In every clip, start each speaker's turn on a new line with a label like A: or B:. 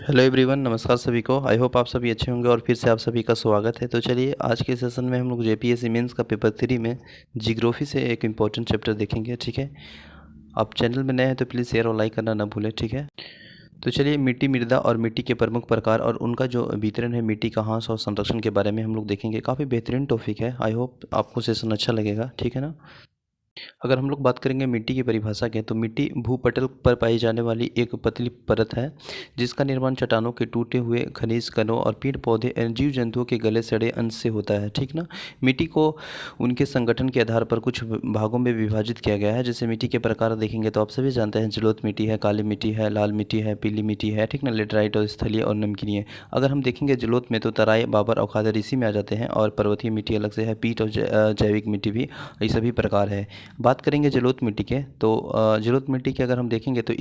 A: Hello everyone, नमस्कार सभी को। आई होप आप सभी अच्छे होंगे और फिर से आप सभी का स्वागत है। तो चलिए आज के सेशन में हम लोग जेपीएससी मेंस का पेपर 3 में जियोग्राफी से एक इम्पोर्टेंट चैप्टर देखेंगे। ठीक है, आप चैनल में नए हैं तो प्लीज़ शेयर और लाइक करना ना भूलें। ठीक है, तो चलिए मिट्टी, मृदा और मिट्टी के प्रमुख प्रकार और उनका जो वितरण है, मिट्टी का ह्रास और संरक्षण के बारे में हम लोग देखेंगे। काफ़ी बेहतरीन टॉपिक है, आई होप आपको सेशन अच्छा लगेगा। ठीक है ना। अगर हम लोग बात करेंगे मिट्टी की परिभाषा की, तो मिट्टी भूपटल पर पाई जाने वाली एक पतली परत है जिसका निर्माण चट्टानों के टूटे हुए खनिज कणों और पेड़ पौधे जीव जंतुओं के गले सड़े अंश से होता है। ठीक ना। मिट्टी को उनके संगठन के आधार पर कुछ भागों में विभाजित किया गया है। जैसे मिट्टी के प्रकार देखेंगे तो आप सभी जानते हैं, जलोढ़ मिट्टी है, काली मिट्टी है, लाल मिट्टी है, पीली मिट्टी है। ठीक ना। लेटराइट और स्थलीय और नमकीनी है। अगर हम देखेंगे जलोढ़ में तो तराई, बाबर और खादर इसी में आ जाते हैं, और पर्वतीय मिट्टी अलग से है, पीट और जैविक मिट्टी भी, ये सभी प्रकार है। बात करेंगे जलोढ़ मिट्टी के, तो जलोढ़ मिट्टी के अगर हम देखेंगे तो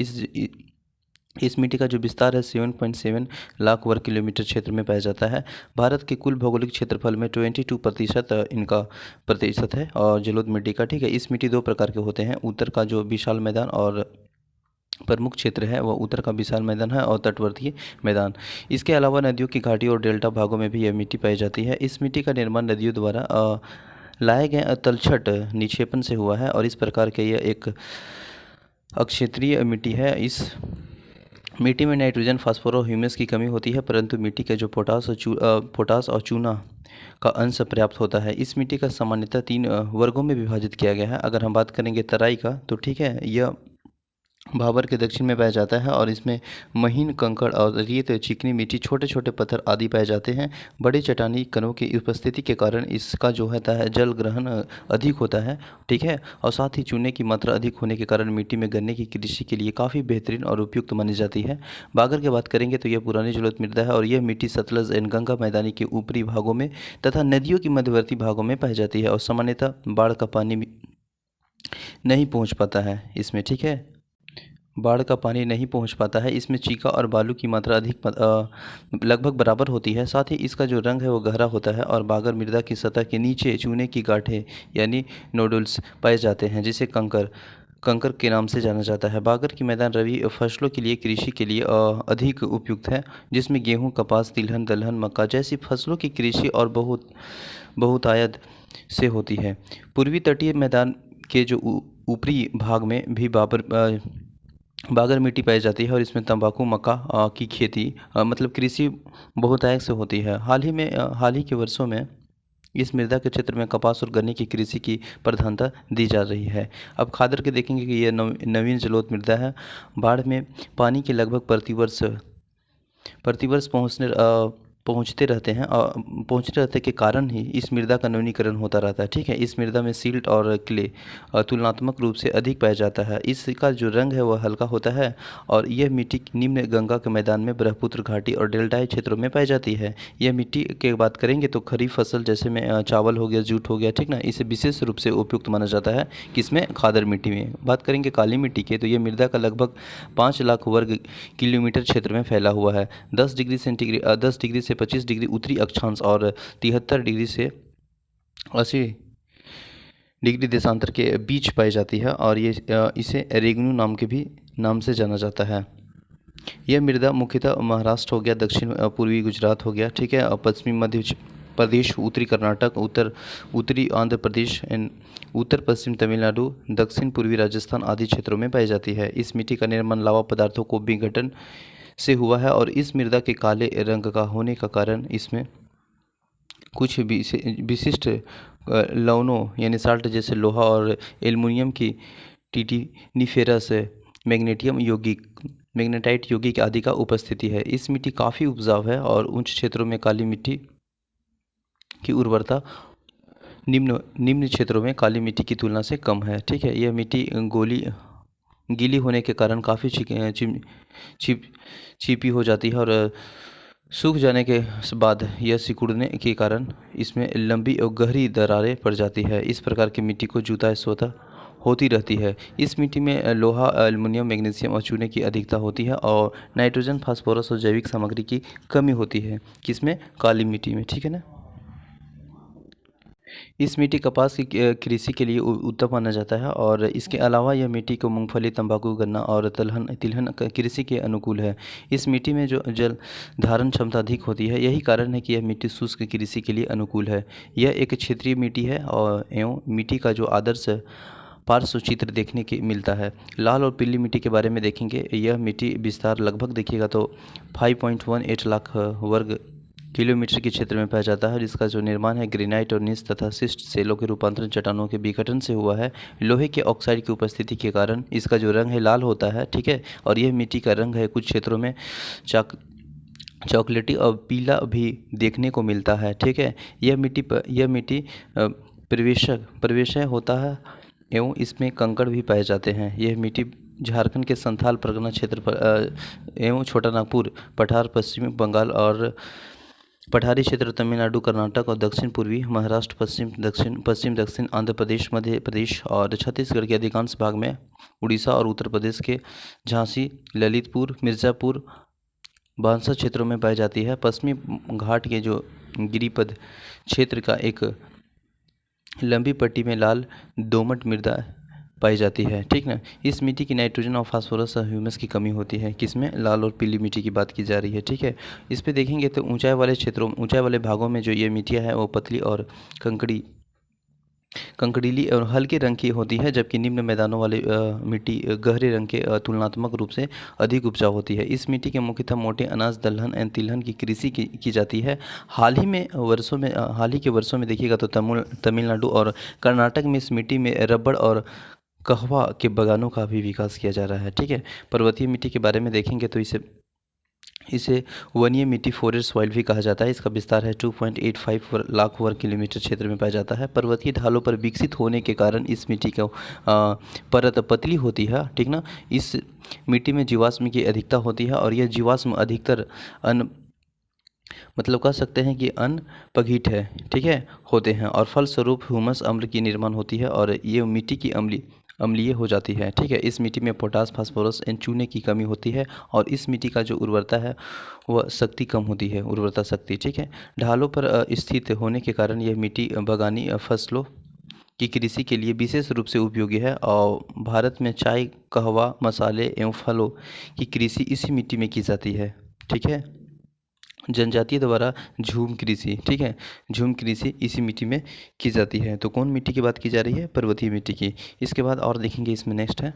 A: इस मिट्टी का जो विस्तार है 7.7 लाख वर्ग किलोमीटर क्षेत्र में पाया जाता है। भारत के कुल भौगोलिक क्षेत्रफल में 22% इनका प्रतिशत है और जलोढ़ मिट्टी का। ठीक है, इस मिट्टी दो प्रकार के होते हैं। उत्तर का जो विशाल मैदान और प्रमुख क्षेत्र है वह उत्तर का विशाल मैदान है, और तटवर्ती मैदान। इसके अलावा नदियों की घाटी और डेल्टा भागों में भी यह मिट्टी पाई जाती है। इस मिट्टी का निर्माण नदियों द्वारा लाए गए तलछट निक्षेपण से हुआ है, और इस प्रकार के यह एक अक्षेत्रीय मिट्टी है। इस मिट्टी में नाइट्रोजन, फास्फोरस और ह्यूमस की कमी होती है, परंतु मिट्टी के जो पोटास और चूना का अंश पर्याप्त होता है। इस मिट्टी का सामान्यतः 3 वर्गों में विभाजित किया गया है। अगर हम बात करेंगे तराई का, तो ठीक है, यह भाबर के दक्षिण में पाया जाता है, और इसमें महीन कंकड़ और रेत, चिकनी मिट्टी, छोटे छोटे पत्थर आदि पाए जाते हैं। बड़े चट्टानी कणों की उपस्थिति के कारण इसका जो होता है जल ग्रहण अधिक होता है। ठीक है, और साथ ही चूने की मात्रा अधिक होने के कारण मिट्टी में गन्ने की कृषि के लिए काफ़ी बेहतरीन और उपयुक्त मानी जाती है। बागर की बात करेंगे तो यह पुरानी जलोढ़ मृदा है, और यह मिट्टी सतलज एंड गंगा मैदानी के ऊपरी भागों में तथा नदियों की मध्यवर्ती भागों में पाई जाती है, और सामान्यतः बाढ़ का पानी नहीं पहुँच पाता है इसमें। ठीक है, बाढ़ का पानी नहीं पहुंच पाता है। इसमें चीका और बालू की मात्रा लगभग बराबर होती है। साथ ही इसका जो रंग है वो गहरा होता है, और बागर मृदा की सतह के नीचे चूने की गांठें यानी नोडुल्स पाए जाते हैं, जिसे कंकर कंकर के नाम से जाना जाता है। बागर की मैदान रबी फसलों के लिए, कृषि के लिए अधिक उपयुक्त है, जिसमें गेहूँ, कपास, तिलहन, दलहन, मक्का जैसी फसलों की कृषि और बहुतायत से होती है। पूर्वी तटीय मैदान के जो ऊपरी भाग में भी बागर मिट्टी पाई जाती है, और इसमें तंबाकू, मक्का की खेती मतलब कृषि बहुतायत से होती है। हाल ही के वर्षों में इस मृदा के क्षेत्र में कपास और गन्ने की कृषि की प्रधानता दी जा रही है। अब खादर के देखेंगे कि यह नवीन जलोढ़ मृदा है। बाढ़ में पानी के लगभग प्रतिवर्ष पहुँचते रहते के कारण ही इस मृदा का नवीनीकरण होता रहता है। ठीक है, इस मृदा में सिल्ट और क्ले तुलनात्मक रूप से अधिक पाया जाता है। इसका जो रंग है वह हल्का होता है, और यह मिट्टी निम्न गंगा के मैदान में, ब्रह्मपुत्र घाटी और डेल्टाई क्षेत्रों में पाई जाती है। यह मिट्टी की बात करेंगे तो खरीफ फसल जैसे में चावल हो गया, जूट हो गया, ठीक ना, इसे विशेष रूप से उपयुक्त माना जाता है। किसमें? खादर मिट्टी में। बात करेंगे काली मिट्टी की, तो यह मृदा का लगभग 5 लाख वर्ग किलोमीटर क्षेत्र में फैला हुआ है। 10 डिग्री से 25 डिग्री उत्तरी अक्षांश और 73 डिग्री से 80 डिग्री देशांतर के बीच पाई जाती है, और ये इसे रेगनू नाम के भी नाम से जाना जाता है। यह मृदा मुख्यतः महाराष्ट्र हो गया, दक्षिण पूर्वी गुजरात हो गया, ठीक है, और पश्चिमी मध्य प्रदेश, उत्तरी कर्नाटक, उत्तरी आंध्र प्रदेश एंड उत्तर पश्चिम तमिलनाडु, दक्षिण पूर्वी राजस्थान आदि क्षेत्रों में पाई जाती है। इस मिट्टी का निर्माण लावा पदार्थों को विघटन से हुआ है, और इस मृदा के काले रंग का होने का कारण इसमें कुछ विशिष्ट लवणों यानी साल्ट जैसे लोहा और एल्युमिनियम की टिटिनिफेरस मैग्नेटाइट यौगिक आदि का उपस्थिति है। इस मिट्टी काफ़ी उपजाऊ है, और उच्च क्षेत्रों में काली मिट्टी की उर्वरता निम्न क्षेत्रों में काली मिट्टी की तुलना से कम है। ठीक है, यह मिट्टी गीली होने के कारण काफ़ी चीपी हो जाती है, और सूख जाने के बाद यह सिकुड़ने के कारण इसमें लंबी और गहरी दरारें पड़ जाती है। इस प्रकार की मिट्टी को जुताई स्वतः होती रहती है। इस मिट्टी में लोहा, एल्युमिनियम, मैग्नीशियम और चूने की अधिकता होती है, और नाइट्रोजन, फास्फोरस और जैविक सामग्री की कमी होती है। किसमें? काली मिट्टी में। ठीक है ना। इस मिट्टी कपास की कृषि के लिए उत्तम माना जाता है और इसके अलावा यह मिट्टी को मूंगफली, तंबाकू, गन्ना और तिलहन कृषि के अनुकूल है। इस मिट्टी में जो जल धारण क्षमता अधिक होती है, यही कारण है कि यह मिट्टी शुष्क कृषि के लिए अनुकूल है। यह एक क्षेत्रीय मिट्टी है और एवं मिट्टी का जो आदर्श पार्श्व चित्र देखने की मिलता है। लाल और पीली मिट्टी के बारे में देखेंगे। यह मिट्टी विस्तार लगभग देखिएगा तो 5.18 लाख वर्ग किलोमीटर के क्षेत्र में पाया जाता है, जिसका जो निर्माण है ग्रेनाइट और नीस तथा शिस्ट सेलों के रूपांतरण चट्टानों के विघटन से हुआ है। लोहे के ऑक्साइड की उपस्थिति के कारण इसका जो रंग है लाल होता है, ठीक है। और यह मिट्टी का रंग है कुछ क्षेत्रों में चॉकलेटी और पीला भी देखने को मिलता है, ठीक है। यह मिट्टी प्रवेशय होता है एवं इसमें कंकड़ भी पाए जाते हैं। यह मिट्टी झारखंड के संथाल परगना क्षेत्र पर एवं छोटा नागपुर, पठार, पश्चिमी बंगाल और पठारी क्षेत्र तमिलनाडु, कर्नाटक और दक्षिण पूर्वी महाराष्ट्र, पश्चिम दक्षिण आंध्र प्रदेश, मध्य प्रदेश और छत्तीसगढ़ के अधिकांश भाग में, उड़ीसा और उत्तर प्रदेश के झांसी, ललितपुर, मिर्ज़ापुर, बांसा क्षेत्रों में पाई जाती है। पश्चिमी घाट के जो गिरिपद क्षेत्र का एक लंबी पट्टी में लाल दोमट मृदा पाई जाती है, ठीक ना। इस मिट्टी की नाइट्रोजन और फास्फोरस और ह्यूमस की कमी होती है। किसमें? लाल और पीली मिट्टी की बात की जा रही है, ठीक है। इस पे देखेंगे तो ऊंचाई वाले भागों में जो ये मिट्टियाँ है वो पतली और कंकड़ीली और हल्के रंग की होती है, जबकि निम्न मैदानों वाली मिट्टी गहरे रंग के तुलनात्मक रूप से अधिक उपजाऊ होती है। इस मिट्टी के मुख्यतः मोटे अनाज, दलहन एवं तिलहन की कृषि की जाती है। हाल ही के वर्षों में देखिएगा तो तमिलनाडु और कर्नाटक में इस मिट्टी में रबड़ और कहवा के बागानों का भी विकास किया जा रहा है, ठीक है। पर्वतीय मिट्टी के बारे में देखेंगे तो इसे वनीय मिट्टी, फॉरेस्ट सॉइल भी कहा जाता है। इसका विस्तार है 2.85 लाख वर्ग किलोमीटर क्षेत्र में पाया जाता है। पर्वतीय ढालों पर विकसित होने के कारण इस मिट्टी का परत पतली होती है, ठीक ना। इस मिट्टी में जीवाश्म की अधिकता होती है और यह जीवाश्म अधिकतर मतलब कह सकते हैं कि अनपघित है, ठीक है, होते हैं और फलस्वरूप ह्यूमस अम्ल की निर्माण होती है और ये मिट्टी की अम्लीय हो जाती है, ठीक है। इस मिट्टी में पोटास, फास्फोरस एवं चूने की कमी होती है और इस मिट्टी का जो उर्वरता है वह शक्ति कम होती है, उर्वरता शक्ति, ठीक है। ढालों पर स्थित होने के कारण यह मिट्टी बागानी फसलों की कृषि के लिए विशेष रूप से उपयोगी है और भारत में चाय, कहवा, मसाले एवं फलों की कृषि इसी मिट्टी में की जाती है, ठीक है। जनजाति द्वारा झूम कृषि, ठीक है, झूम कृषि इसी मिट्टी में की जाती है। तो कौन मिट्टी की बात की जा रही है? पर्वतीय मिट्टी की। इसके बाद और देखेंगे, इसमें नेक्स्ट है,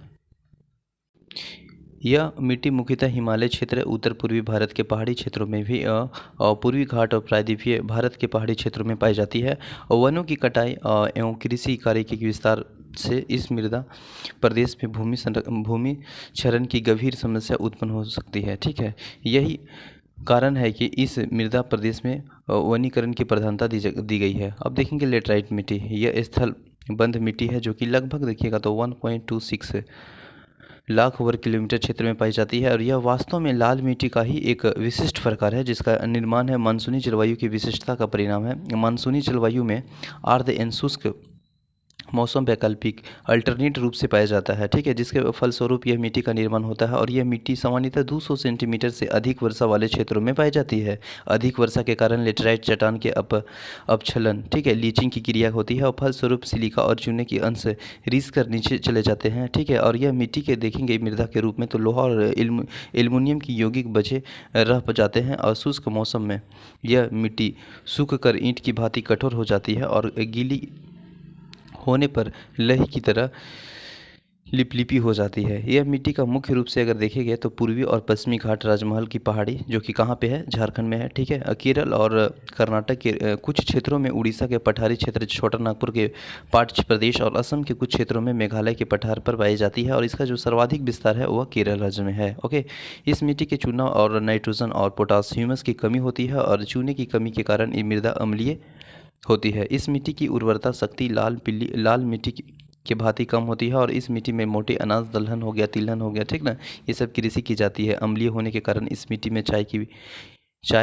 A: यह मिट्टी मुख्यतः हिमालय क्षेत्र, उत्तर पूर्वी भारत के पहाड़ी क्षेत्रों में भी और पूर्वी घाट और प्रायद्वीपीय भारत के पहाड़ी क्षेत्रों में पाई जाती है। और वनों की कटाई एवं कृषि कार्य के विस्तार से इस मृदा प्रदेश में भूमि क्षरण की गंभीर समस्या उत्पन्न हो सकती है, ठीक है। यही कारण है कि इस मृदा प्रदेश में वनीकरण की प्रधानता दी गई है। अब देखेंगे लेटराइट मिट्टी। यह स्थल बंध मिट्टी है जो कि लगभग देखिएगा तो 1.26 लाख वर्ग किलोमीटर क्षेत्र में पाई जाती है और यह वास्तव में लाल मिट्टी का ही एक विशिष्ट प्रकार है, जिसका निर्माण है मानसूनी जलवायु की विशिष्टता का परिणाम है। मानसूनी जलवायु में आर्द्र एवं शुष्क मौसम वैकल्पिक अल्टरनेट रूप से पाया जाता है, ठीक है, जिसके फलस्वरूप यह मिट्टी का निर्माण होता है और यह मिट्टी सामान्यतः 200 सेंटीमीटर से अधिक वर्षा वाले क्षेत्रों में पाई जाती है। अधिक वर्षा के कारण लेटराइट चट्टान के अपक्षलन, ठीक है, लीचिंग की क्रिया होती है और फलस्वरूप सिलिका और चूने के अंश रिस कर नीचे चले जाते हैं, ठीक है। और यह मिट्टी के देखेंगे मृदा के रूप में तो लोहा और एल्युमिनियम की यौगिक बचे रह जाते हैं और शुष्क मौसम में यह मिट्टी सूख कर ईंट की भांति कठोर हो जाती है और गीली होने पर लही की तरह लिपलिपी हो जाती है। यह मिट्टी का मुख्य रूप से अगर देखेंगे तो पूर्वी और पश्चिमी घाट राजमहल की पहाड़ी, जो कि कहाँ पे है? झारखंड में है, ठीक है। केरल और कर्नाटक के कुछ क्षेत्रों में, उड़ीसा के पठारी क्षेत्र, छोटा नागपुर के पाट प्रदेश और असम के कुछ क्षेत्रों में मेघालय के पठार पर पाई जाती है और इसका जो सर्वाधिक विस्तार है वह केरल राज्य में है, ओके। इस मिट्टी के चूना और नाइट्रोजन और पोटासियमस की कमी होती है और चूने की कमी के कारण ये मृदा अम्लीय होती है। इस मिट्टी की उर्वरता शक्ति लाल मिट्टी के भांति कम होती है और इस मिट्टी में मोटे अनाज, दलहन हो गया, तिलहन हो गया, ठीक ना, ये सब कृषि की जाती है। अम्लीय होने के कारण इस मिट्टी में चाय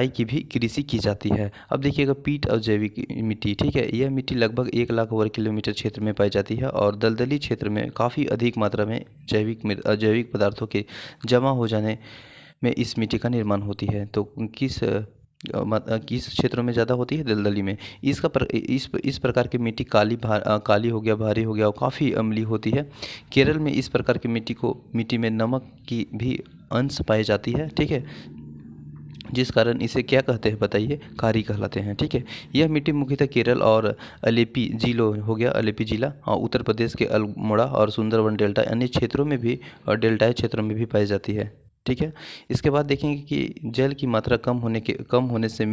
A: की भी कृषि की जाती है। अब देखिएगा पीट और जैविक मिट्टी, ठीक है। यह मिट्टी लगभग 1 लाख वर्ग किलोमीटर क्षेत्र में पाई जाती है और दलदली क्षेत्र में काफ़ी अधिक मात्रा में जैविक पदार्थों के जमा हो जाने में इस मिट्टी का निर्माण होती है। तो किस किस क्षेत्रों में ज़्यादा होती है? दलदली में। इस प्रकार की मिट्टी काली हो गया, भारी हो गया और काफ़ी अम्लीय होती है। केरल में इस प्रकार की मिट्टी में नमक की भी अंश पाई जाती है, ठीक है, जिस कारण इसे क्या कहते हैं बताइए? कारी कहलाते हैं, ठीक है। यह मिट्टी मुख्यतः केरल और अलेपी जिलों हो गया, अलेपी जिला और उत्तर प्रदेश के अल्मोड़ा और सुंदरवन डेल्टा अन्य क्षेत्रों में भी और डेल्टाई क्षेत्रों में भी पाई जाती है, ठीक है। इसके बाद देखेंगे कि जल की मात्रा कम होने से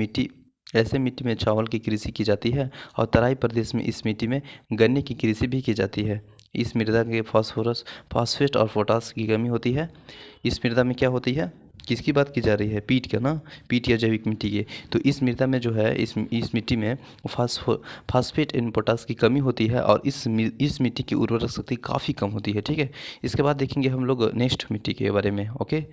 A: ऐसे मिट्टी में चावल की कृषि की जाती है और तराई प्रदेश में इस मिट्टी में गन्ने की कृषि भी की जाती है। इस मृदा के फास्फेट और पोटास की कमी होती है। इस मृदा में क्या होती है? किसकी बात की जा रही है? पीट का ना, पीट या जैविक मिट्टी की। तो इस मृदा में जो है इस मिट्टी में फास्फेट एंड पोटास की कमी होती है और इस मिट्टी की उर्वरक शक्ति काफ़ी कम होती है, ठीक है। इसके बाद देखेंगे हम लोग नेक्स्ट मिट्टी के बारे में, ओके।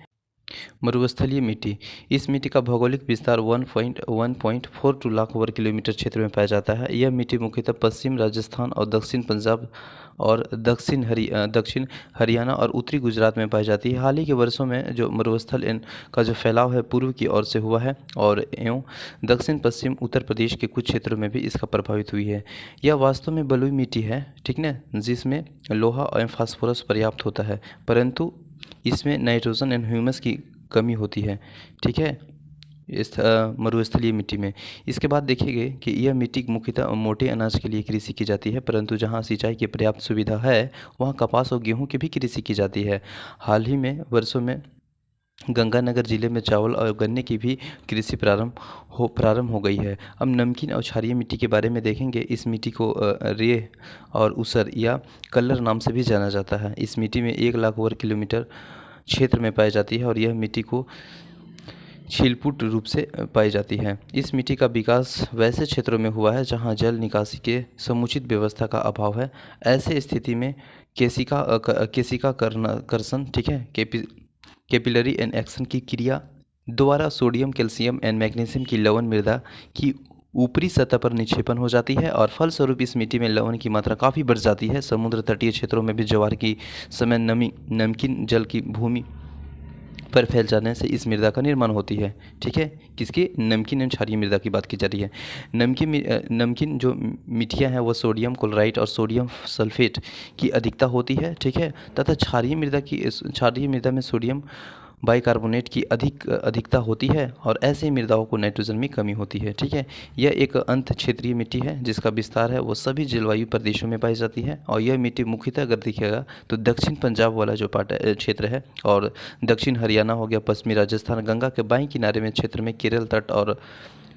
A: मरुस्थलीय मिट्टी। इस मिट्टी का भौगोलिक विस्तार 1.42 लाख वर्ग किलोमीटर क्षेत्र में पाया जाता है। यह मिट्टी मुख्यतः पश्चिम राजस्थान और दक्षिण पंजाब और दक्षिण हरियाणा और उत्तरी गुजरात में पाई जाती है। हाल ही के वर्षों में जो मरुस्थल का जो फैलाव है पूर्व की ओर से हुआ है और एवं दक्षिण पश्चिम उत्तर प्रदेश के कुछ क्षेत्रों में भी इसका प्रभावित हुई है। यह वास्तव में बलुई मिट्टी है, ठीक ना, जिसमें लोहा और फास्फोरस पर्याप्त होता है, परंतु इसमें नाइट्रोजन एंड ह्यूमस की कमी होती है, ठीक है, इस मरुस्थलीय मिट्टी में। इसके बाद देखिए कि यह मिट्टी मुख्यतः मोटे अनाज के लिए कृषि की जाती है, परंतु जहां सिंचाई की पर्याप्त सुविधा है वहां कपास और गेहूं की भी कृषि की जाती है। हाल ही में वर्षों में गंगानगर जिले में चावल और गन्ने की भी कृषि प्रारंभ हो गई है। अब नमकीन और क्षारीय मिट्टी के बारे में देखेंगे। इस मिट्टी को रेह और ऊसर या कल्लर नाम से भी जाना जाता है। इस मिट्टी में 1 लाख वर्ग किलोमीटर क्षेत्र में पाई जाती है और यह मिट्टी को छिलपुट रूप से पाई जाती है। इस मिट्टी का विकास वैसे क्षेत्रों में हुआ है जहां जल निकासी के समुचित व्यवस्था का अभाव है। ऐसे स्थिति में केशिका कर्षण, ठीक है, कैपिलरी एंड एक्शन की क्रिया द्वारा सोडियम, कैल्शियम एंड मैग्नीशियम की लवण मृदा की ऊपरी सतह पर निक्षेपण हो जाती है और फलस्वरूप इस मिट्टी में लवण की मात्रा काफ़ी बढ़ जाती है। समुद्र तटीय क्षेत्रों में भी ज्वार की समय नमकीन जल की भूमि पर फैल जाने से इस मृदा का निर्माण होती है, ठीक है। किसकी? नमकीन एंड क्षारीय मृदा की बात की जा रही है। नमकीन जो मिट्टियाँ हैं वो सोडियम क्लोराइड और सोडियम सल्फेट की अधिकता होती है, ठीक है, तथा क्षारीय मृदा में सोडियम बाइकार्बोनेट की अधिकता होती है और ऐसे मृदाओं को नाइट्रोजन में कमी होती है, ठीक है। यह एक अंत क्षेत्रीय मिट्टी है जिसका विस्तार है वो सभी जलवायु प्रदेशों में पाई जाती है और यह मिट्टी मुख्यतः अगर देखिएगा तो दक्षिण पंजाब वाला जो क्षेत्र है और दक्षिण हरियाणा हो गया, पश्चिमी राजस्थान, गंगा के बाईं किनारे में क्षेत्र में केरल तट और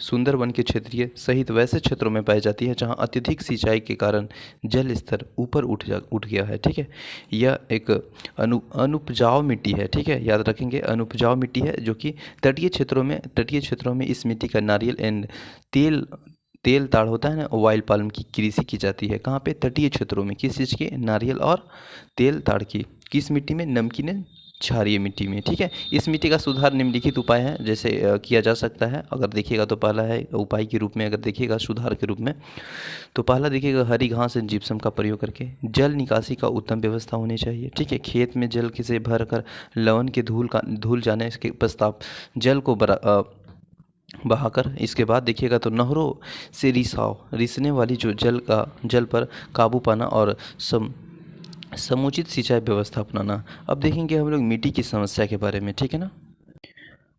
A: सुंदरवन के क्षेत्रीय सहित वैसे क्षेत्रों में पाई जाती है जहां अत्यधिक सिंचाई के कारण जल स्तर ऊपर उठ गया है, ठीक है। यह एक अनुपजाऊ मिट्टी है, ठीक है, याद रखेंगे, अनुपजाऊ मिट्टी है जो कि तटीय क्षेत्रों में इस मिट्टी का नारियल एंड तेल ताड़ होता है ना, ऑयल पाल्म की कृषि की जाती है। कहाँ पे? तटीय क्षेत्रों में। किस चीज़ की? नारियल और तेल ताड़ की। किस मिट्टी में? नमकीन क्षारीय मिट्टी में, ठीक है। इस मिट्टी का सुधार निम्नलिखित उपाय है जैसे किया जा सकता है। अगर देखिएगा तो पहला है उपाय के रूप में, अगर देखिएगा सुधार के रूप में, तो पहला देखिएगा हरी घास एंड जिप्सम का प्रयोग करके जल निकासी का उत्तम व्यवस्था होनी चाहिए, ठीक है। खेत में जल से भर कर लवण के धूल जाने के पश्चात जल को बहाकर इसके बाद देखिएगा तो नहरों से रिसने वाली जो जल पर काबू पाना और समुचित सिंचाई व्यवस्था अपनाना। अब देखेंगे हम लोग मिट्टी की समस्या के बारे में, ठीक है ना।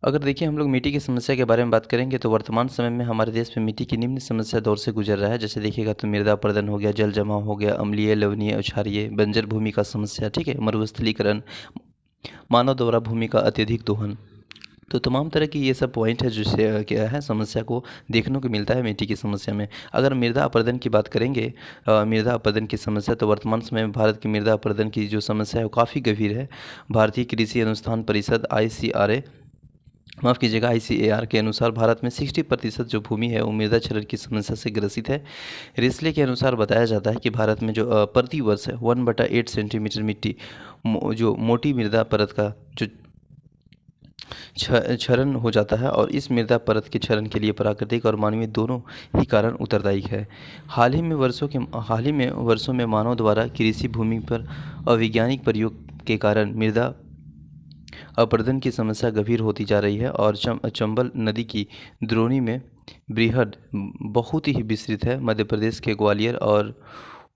A: अगर देखिए हम लोग मिट्टी की समस्या के बारे में बात करेंगे तो वर्तमान समय में हमारे देश में मिट्टी की निम्न समस्या दौर से गुजर रहा है। जैसे देखिएगा तो मृदा अपरदन हो गया, जल जमाव हो गया, अम्लीय, लवणीय, क्षारीय, बंजर भूमि का समस्या, ठीक है, मरुस्थलीकरण, मानव द्वारा भूमि का अत्यधिक दोहन। तो तमाम तरह की ये सब पॉइंट है जिससे क्या है समस्या को देखने को मिलता है मिट्टी की समस्या में। अगर मृदा अपरदन की बात करेंगे, मृदा अपरदन की समस्या, तो वर्तमान समय में भारत की मृदा अपरदन की जो समस्या है वो काफ़ी गंभीर है। भारतीय कृषि अनुसंधान परिषद ICAR के अनुसार भारत में 60% जो भूमि है वो मृदा क्षरण की समस्या से ग्रसित है। रिसले के अनुसार बताया जाता है कि भारत में जो प्रति वर्ष 1/8 सेंटीमीटर मिट्टी जो मोटी मृदा परत का जो क्षरण हो जाता है और इस मृदा परत के क्षरण के लिए प्राकृतिक और मानवीय दोनों ही कारण उत्तरदायी है। हाल ही में वर्षों में मानव द्वारा कृषि भूमि पर अवैज्ञानिक प्रयोग के कारण मृदा अपर्दन की समस्या गंभीर होती जा रही है और चंबल नदी की द्रोणी में बृहद बहुत ही विस्तृत है। मध्य प्रदेश के ग्वालियर और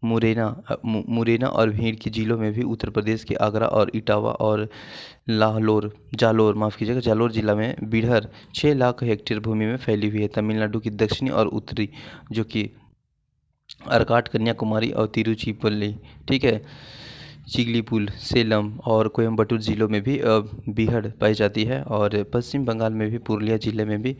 A: मुरैना और भिंड की जिलों में भी, उत्तर प्रदेश के आगरा और इटावा और जालोर जिला में बीडर 6 लाख हेक्टेयर भूमि में फैली हुई है। तमिलनाडु की दक्षिणी और उत्तरी, जो कि अर्काट, कन्याकुमारी और तिरुचिपल्ली, ठीक है, चिगलीपुल, सेलम और कोयम्बटूर जिलों में भी बीहड़ पाई जाती है। और पश्चिम बंगाल में भी पुरुलिया जिले में भी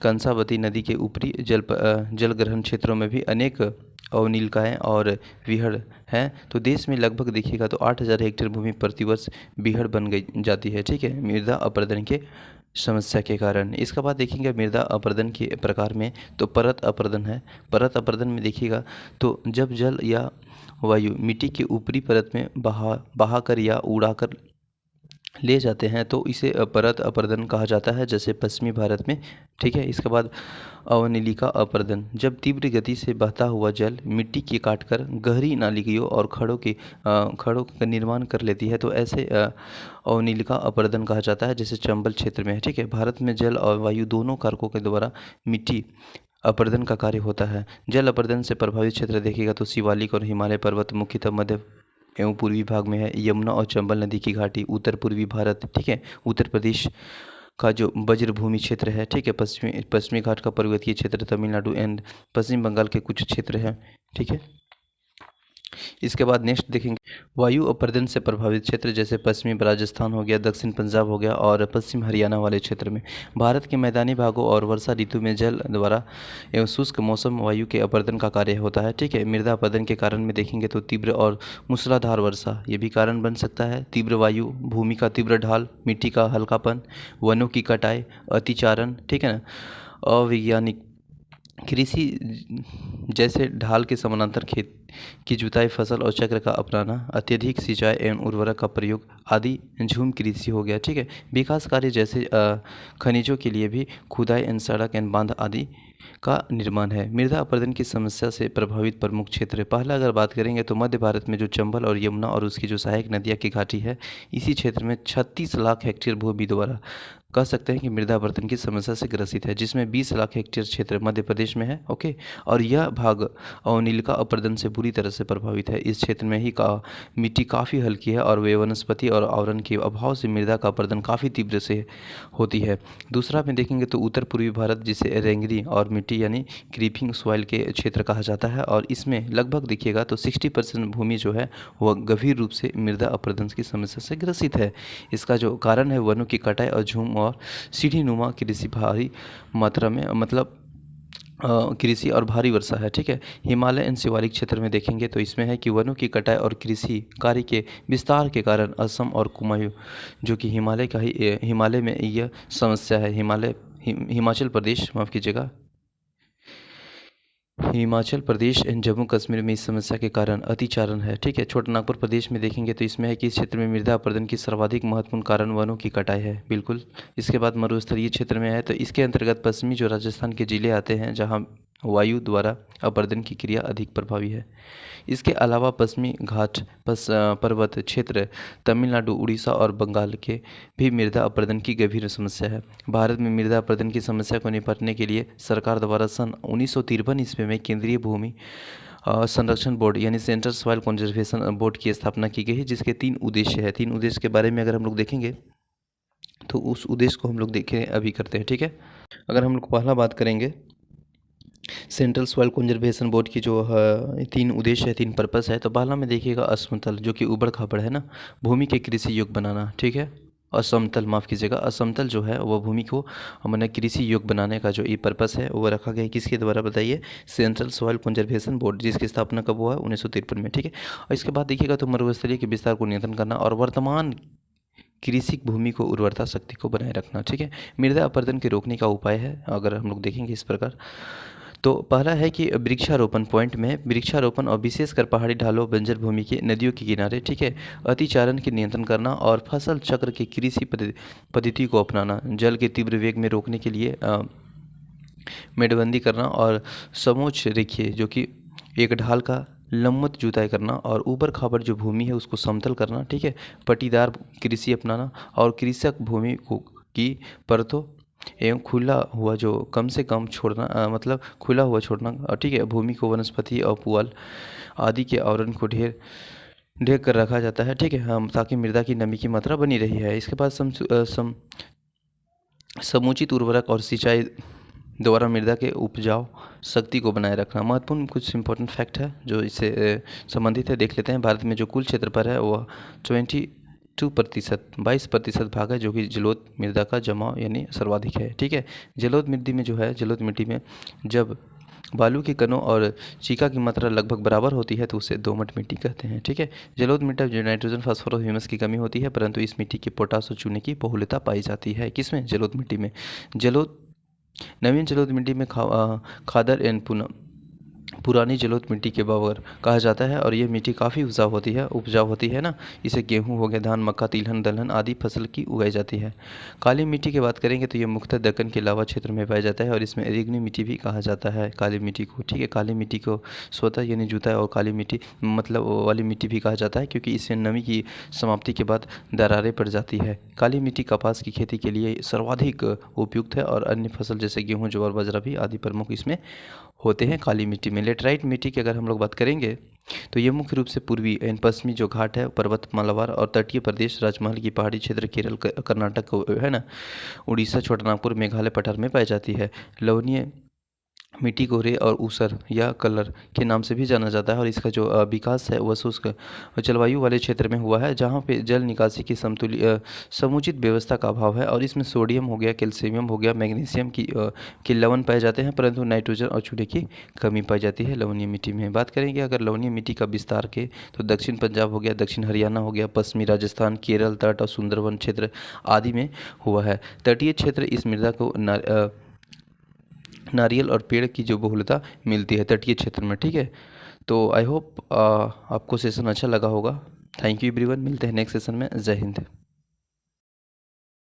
A: कंसावती नदी के ऊपरी जलग्रहण क्षेत्रों में भी अनेक अवनीलकाएँ और बीहड़ हैं। तो देश में लगभग देखिएगा तो 8,000 हेक्टेयर भूमि प्रतिवर्ष बीहड़ बन गई जाती है, ठीक है, मृदा अपरदन के समस्या के कारण। इसके बाद देखेंगे मृदा अपरदन के प्रकार में, तो परत अपरदन है। परत अपरदन में देखिएगा तो जब जल या वायु मिट्टी के ऊपरी परत में बहाकर या उड़ाकर ले जाते हैं तो इसे परत अपरदन कहा जाता है, जैसे पश्चिमी भारत में, ठीक है। इसके बाद अवनीलिका अपरदन, जब तीव्र गति से बहता हुआ जल मिट्टी की काटकर गहरी नालियों और खड़ों का निर्माण कर लेती है, तो ऐसे अवनीलिका अपरदन कहा जाता है, जैसे चंबल क्षेत्र में है, ठीक है। भारत में जल और वायु दोनों कारकों के द्वारा मिट्टी अपरदन का कार्य होता है। जल अपरदन से प्रभावित क्षेत्र देखिएगा तो शिवालिक और हिमालय पर्वत मुख्यतः मध्य एवं पूर्वी भाग में है। यमुना और चंबल नदी की घाटी उत्तर पूर्वी भारत, ठीक है। उत्तर प्रदेश का जो बज्रभूमि क्षेत्र है, ठीक है। पश्चिमी घाट का पर्वतीय क्षेत्र तमिलनाडु एंड पश्चिम बंगाल के कुछ क्षेत्र हैं, ठीक है। इसके बाद नेक्स्ट देखेंगे वायु अपरदन से प्रभावित क्षेत्र, जैसे पश्चिमी राजस्थान हो गया, दक्षिण पंजाब हो गया और पश्चिम हरियाणा वाले क्षेत्र में। भारत के मैदानी भागों और वर्षा ऋतु में जल द्वारा एवं शुष्क मौसम वायु के अपरदन का कार्य होता है, ठीक है। मृदा अपरदन के कारण में देखेंगे तो तीव्र और मूसलाधार वर्षा ये भी कारण बन सकता है। तीव्र वायु, भूमि का तीव्र ढाल, मिट्टी का हल्कापन, वनों की कटाई, अतिचारण, ठीक है ना, अवैज्ञानिक कृषि, जैसे ढाल के समानांतर खेत की जुताई, फसल और चक्र का अपनाना, अत्यधिक सिंचाई एवं उर्वरक का प्रयोग आदि झूम कृषि हो गया, ठीक है। विकास कार्य जैसे खनिजों के लिए भी खुदाई एवं सड़क एवं बांध आदि का निर्माण है। मृदा अपरदन की समस्या से प्रभावित प्रमुख क्षेत्र, पहला अगर बात करेंगे तो मध्य भारत में जो चंबल और यमुना और उसकी जो सहायक नदियाँ की घाटी है, इसी क्षेत्र में 36 लाख हेक्टेयर भूमि द्वारा कह सकते हैं कि मृदा अपरदन की समस्या से ग्रसित है, जिसमें 20 लाख हेक्टेयर क्षेत्र मध्य प्रदेश में है, ओके। और यह भाग अवनीलिका अपरदन से बुरी तरह से प्रभावित है। इस क्षेत्र में ही मिट्टी काफ़ी हल्की है और वे वनस्पति और आवरण के अभाव से मृदा का अपरदन काफ़ी तीव्र से होती है। दूसरा में देखेंगे तो उत्तर पूर्वी भारत, जिसे रेंगरी और मिट्टी यानी क्रीपिंग सॉइल के क्षेत्र कहा जाता है, और इसमें लगभग देखिएगा तो 60% भूमि जो है वह गंभीर रूप से मृदा अपरदन की समस्या से ग्रसित है। इसका जो कारण है वनों की कटाई और झूम और सीढ़ीनुमा कृषि, भारी मात्रा में मतलब कृषि और भारी वर्षा है, ठीक है। हिमालय एवं शिवालिक क्षेत्र में देखेंगे तो इसमें है कि वनों की कटाई और कृषि कार्य के विस्तार के कारण असम और कुमायूं, जो कि हिमालय में यह समस्या है। हिमाचल प्रदेश, माफ़ कीजिएगा, हिमाचल प्रदेश एंड जम्मू कश्मीर में इस समस्या के कारण अतिचारण है, ठीक है। छोटा नागपुर प्रदेश में देखेंगे तो इसमें है कि इस क्षेत्र में मृदा अपरदन की सर्वाधिक महत्वपूर्ण कारण वनों की कटाई है, बिल्कुल। इसके बाद मरुस्थलीय क्षेत्र में है तो इसके अंतर्गत पश्चिमी जो राजस्थान के जिले आते हैं, जहां वायु द्वारा अपरदन की क्रिया अधिक प्रभावी है। इसके अलावा पश्चिमी घाट पर्वत क्षेत्र, तमिलनाडु, उड़ीसा और बंगाल के भी मृदा अपरदन की गंभीर समस्या है। भारत में मृदा अपरदन की समस्या को निपटने के लिए सरकार द्वारा सन 1953 ईस्वी में केंद्रीय भूमि संरक्षण बोर्ड यानी सेंट्रल सॉइल कंजर्वेशन बोर्ड की स्थापना की गई है, जिसके 3 उद्देश्य है। 3 उद्देश्य के बारे में अगर हम लोग देखेंगे तो उस उद्देश्य को हम लोग देखें अभी करते हैं, ठीक है। अगर हम लोग पहला बात करेंगे सेंट्रल सॉइल कंजर्वेशन बोर्ड की जो 3 उद्देश्य है, 3 पर्पस है, तो पहला में देखिएगा असमतल, जो कि उबड़ खाबड़ है ना, भूमि के कृषि योग्य बनाना, ठीक है। असमतल, माफ़ कीजिएगा, असमतल जो है वह भूमि को मैंने कृषि योग्य बनाने का जो ये पर्पस है वो रखा गया है। किसके द्वारा बताइए? सेंट्रल सॉइल कंजर्वेशन बोर्ड, जिसकी स्थापना कब हुआ है? 1953 में, ठीक है। और इसके बाद देखिएगा तो मरुस्थलीय के विस्तार को नियंत्रण करना और वर्तमान कृषि भूमि को उर्वरता शक्ति को बनाए रखना, ठीक है। मृदा अपरदन के रोकने का उपाय है, अगर हम लोग देखेंगे इस प्रकार, तो पहला है कि वृक्षारोपण, पॉइंट में वृक्षारोपण और विशेषकर पहाड़ी ढालों, बंजर भूमि के, नदियों के किनारे, ठीक है, अतिचारण के नियंत्रण करना और फसल चक्र की कृषि पद्धति को अपनाना, जल के तीव्र वेग में रोकने के लिए मेड़बंदी करना और समोच्च रेखीय, जो कि एक ढाल का लंबवत जुताई करना और ऊबड़ खाबड़ जो भूमि है उसको समतल करना, ठीक है। पट्टीदार कृषि अपनाना और कृषक भूमि को की परतों एवं खुला हुआ जो कम से कम छोड़ना मतलब खुला हुआ छोड़ना, ठीक है। भूमि को वनस्पति और पुआल आदि के आवरण को ढेर ढेर कर रखा जाता है, ठीक है, हम ताकि मृदा की नमी की मात्रा बनी रही है। इसके बाद समुचित उर्वरक और सिंचाई द्वारा मृदा के उपजाऊ शक्ति को बनाए रखना। महत्वपूर्ण कुछ इंपॉर्टेंट फैक्ट है जो इससे संबंधित है, देख लेते हैं। भारत में जो कुल क्षेत्रफल है वह 22% भाग है जो कि जलोढ़ मृदा का जमाव यानी सर्वाधिक है, ठीक है। जलोढ़ मिट्टी में जो है, जलोढ़ मिट्टी में जब बालू के कणों और चीका की मात्रा लगभग बराबर होती है तो उसे दोमट मिट्टी कहते हैं, ठीक है। जलोढ़ मिट्टी जो नाइट्रोजन, फास्फोरस, ह्यूमस की कमी होती है, परंतु इस मिट्टी के पोटास और चूने की बहुलता पाई जाती है। किसमें? जलोढ़ मिट्टी में। जलोढ़ नवीन जलोढ़ मिट्टी में खादर एंड पुरानी जलोढ़ मिट्टी के बराबर कहा जाता है और ये मिट्टी काफ़ी उपजाऊ होती है ना। इसे गेहूँ हो गया, धान, मक्का, तिलहन, दलहन आदि फसल की उगाई जाती है। काली मिट्टी की बात करेंगे तो ये मुख्यतः दक्कन के अलावा क्षेत्र में पाया जाता है और इसमें रेगनी मिट्टी भी कहा जाता है काली मिट्टी को, ठीक है। काली मिट्टी को स्वतः यानी जुताई और काली मिट्टी मतलब वाली मिट्टी भी कहा जाता है क्योंकि इसमें नमी की समाप्ति के बाद दरारें पड़ जाती है। काली मिट्टी कपास की खेती के लिए सर्वाधिक उपयुक्त है और अन्य फसल जैसे गेहूँ, ज्वार, बाजरा भी आदि प्रमुख इसमें होते हैं काली मिट्टी में। लेटराइट मिट्टी की अगर हम लोग बात करेंगे तो ये मुख्य रूप से पूर्वी एवं पश्चिमी जो घाट है, पर्वत मालाबार और तटीय प्रदेश, राजमहल की पहाड़ी क्षेत्र, केरल, कर्नाटक है ना, उड़ीसा, छोटानागपुर, मेघालय पठार में पाई जाती है। लवणीय मिट्टी को रे और ऊसर या कलर के नाम से भी जाना जाता है और इसका जो विकास है वह शुष्क जलवायु वाले क्षेत्र में हुआ है जहाँ पे जल निकासी की समुचित व्यवस्था का अभाव है और इसमें सोडियम हो गया, कैल्शियम हो गया, मैग्नीशियम के लवण पाए जाते हैं, परंतु नाइट्रोजन और चूने की कमी पाई जाती है लवणीय मिट्टी में। बात करेंगे अगर लवणीय मिट्टी का विस्तार के तो दक्षिण पंजाब हो गया, दक्षिण हरियाणा हो गया, पश्चिमी राजस्थान, केरल तट और सुंदरवन क्षेत्र आदि में हुआ है। तटीय क्षेत्र इस मृदा को नारियल और पेड़ की जो बहुलता मिलती है तटीय क्षेत्र में, ठीक है। तो आई होप आपको सेशन अच्छा लगा होगा। थैंक यू एवरीवन, मिलते हैं नेक्स्ट सेशन में। जय हिंद।